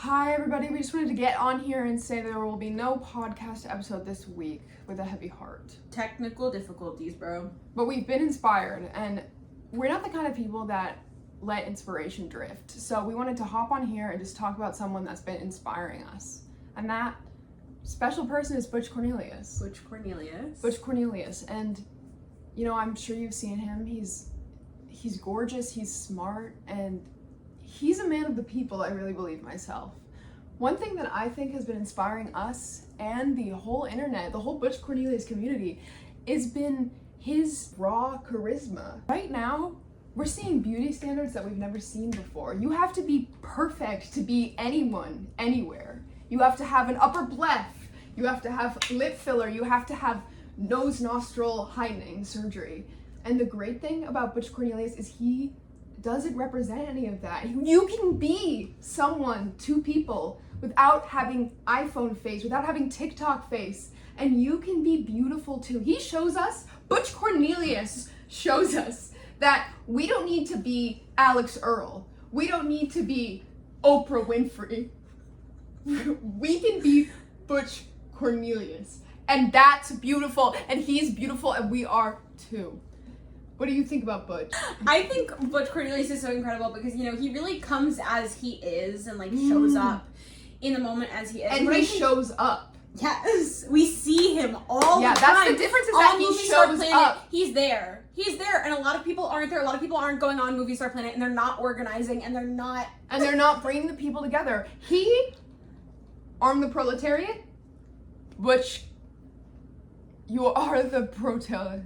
Hi everybody, we just wanted to get on here and say there will be no podcast episode this week with a heavy heart. Technical difficulties, bro. But we've been inspired, and we're not the kind of people that let inspiration drift. So we wanted to hop on here and just talk about someone that's been inspiring us. And that special person is Butch Cornelius. Butch Cornelius. Butch Cornelius. And, you know, I'm sure you've seen him. He's gorgeous, he's smart, and he's a man of the people, I really believe myself. One thing that I think has been inspiring us and the whole internet, the whole Butch Cornelius community, has been his raw charisma. Right now, we're seeing beauty standards that we've never seen before. You have to be perfect to be anyone, anywhere. You have to have an upper bleph, you have to have lip filler, you have to have nose nostril heightening surgery. And the great thing about Butch Cornelius is he doesn't represent any of that. You can be someone to people without having iPhone face, without having TikTok face, and you can be beautiful too. He shows us, Butch Cornelius shows us that we don't need to be Alex Earl. We don't need to be Oprah Winfrey. We can be Butch Cornelius. And that's beautiful, and he's beautiful, and we are too. What do you think about Butch? I think Butch Cornelius is so incredible because, you know, he really comes as he is and, like, shows up in the moment as he is. And he shows up. Yes. We see him all the time. Yeah, that's the difference is that he shows up. He's there. He's there. And a lot of people aren't there. A lot of people aren't going on Movie Star Planet, and they're not organizing, and they're not... And they're not bringing the people together. He armed the proletariat, Butch, you are the proletariat.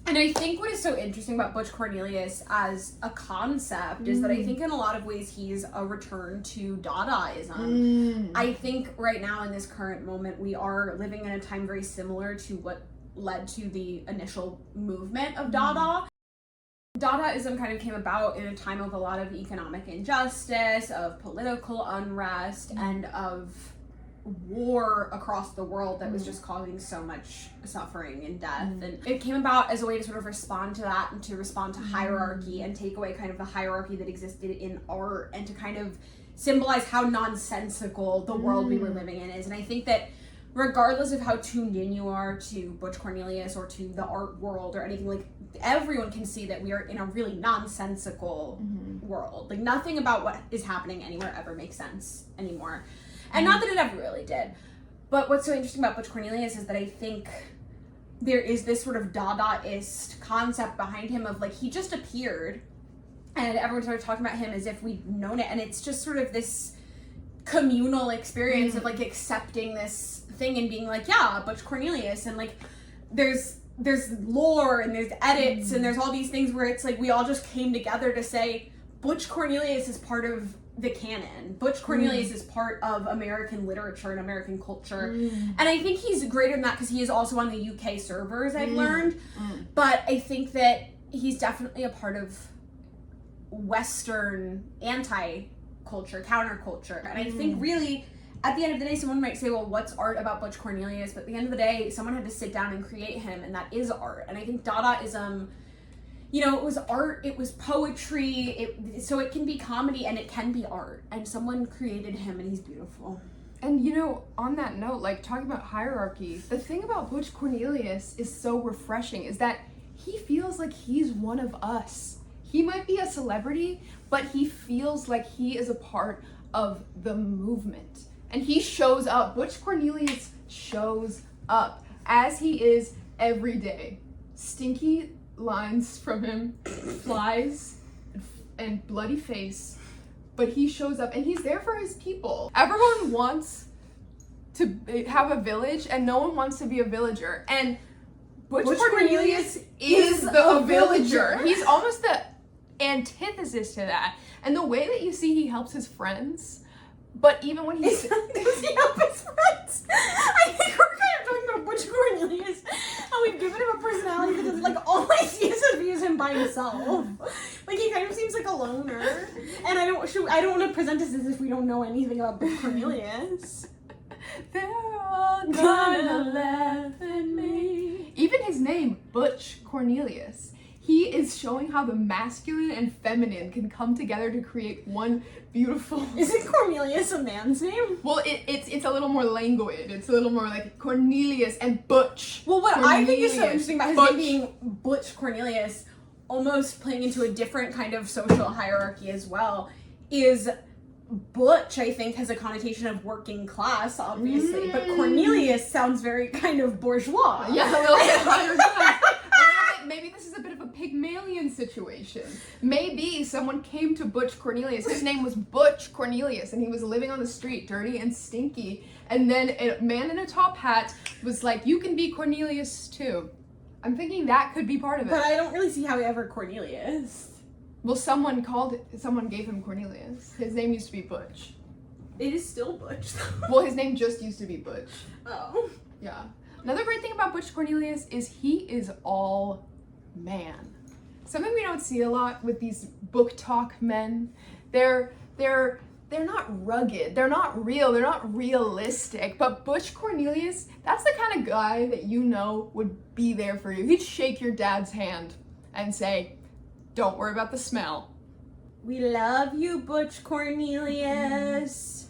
And I think what is so interesting about Butch Cornelius as a concept is that I think in a lot of ways he's a return to Dadaism. I think right now in this current moment we are living in a time very similar to what led to the initial movement of Dada. Dadaism kind of came about in a time of a lot of economic injustice, of political unrest, and of war across the world that was just causing so much suffering and death. And it came about as a way to sort of respond to that and to respond to hierarchy and take away kind of the hierarchy that existed in art and to kind of symbolize how nonsensical the world we were living in is. And I think that regardless of how tuned in you are to Butch Cornelius or to the art world or anything, like, everyone can see that we are in a really nonsensical world. Like, nothing about what is happening anywhere ever makes sense anymore. And not that it ever really did. But what's so interesting about Butch Cornelius is that I think there is this sort of Dadaist concept behind him of, like, he just appeared and everyone started talking about him as if we'd known it. And it's just sort of this communal experience of, like, accepting this thing and being like, yeah, Butch Cornelius. And, like, there's lore and there's edits and there's all these things where it's like we all just came together to say Butch Cornelius is part of the canon. Butch Cornelius is part of American literature and American culture. And I think he's greater than that because he is also on the UK servers, I've learned. But I think that he's definitely a part of Western anti-culture, counterculture. And I think really, at the end of the day, someone might say, well, what's art about Butch Cornelius? But at the end of the day, someone had to sit down and create him, and that is art. And I think Dadaism, you know, it was art, it was poetry, so it can be comedy and it can be art. And someone created him and he's beautiful. And, you know, on that note, like, talking about hierarchy, the thing about Butch Cornelius is so refreshing is that he feels like he's one of us. He might be a celebrity, but he feels like he is a part of the movement. And he shows up. Butch Cornelius shows up as he is every day. Stinky lines from him, flies, and bloody face, but he shows up and he's there for his people. Everyone wants to have a village and no one wants to be a villager, and Butch Cornelius is the villager. He's almost the antithesis to that. And the way that you see he helps his friends, but even when he's... Does he help his friends? I think we're kind of talking about Butch Cornelius, and we've given him a personality that is, like, all I see is him by himself. Like, he kind of seems like a loner. And I don't want to present us as if we don't know anything about Butch Cornelius. They're all gonna laugh at me. Even his name, Butch Cornelius. He is showing how the masculine and feminine can come together to create one beautiful... Isn't Cornelius a man's name? Well, it's a little more languid. It's a little more like Cornelius and Butch. Well, what I think is so Cornelius. interesting about his Butch. name being Butch Cornelius, almost playing into a different kind of social hierarchy as well, is Butch, I think, has a connotation of working class, obviously, but Cornelius sounds very kind of bourgeois. Yeah, a little bit higher class. Maybe this is a bit of a Pygmalion situation. Maybe someone came to Butch Cornelius. His name was Butch Cornelius, and he was living on the street, dirty and stinky. And then a man in a top hat was like, "You can be Cornelius too." I'm thinking that could be part of it. But I don't really see how he ever Cornelius. Well, someone gave him Cornelius. His name used to be Butch. It is still Butch, though. Well, his name just used to be Butch. Oh. Yeah. Another great thing about Butch Cornelius is he is all man. Something we don't see a lot with these book talk men. They're not rugged. They're not real. They're not realistic. But Butch Cornelius, that's the kind of guy that you know would be there for you. He'd shake your dad's hand and say, "Don't worry about the smell." We love you, Butch Cornelius.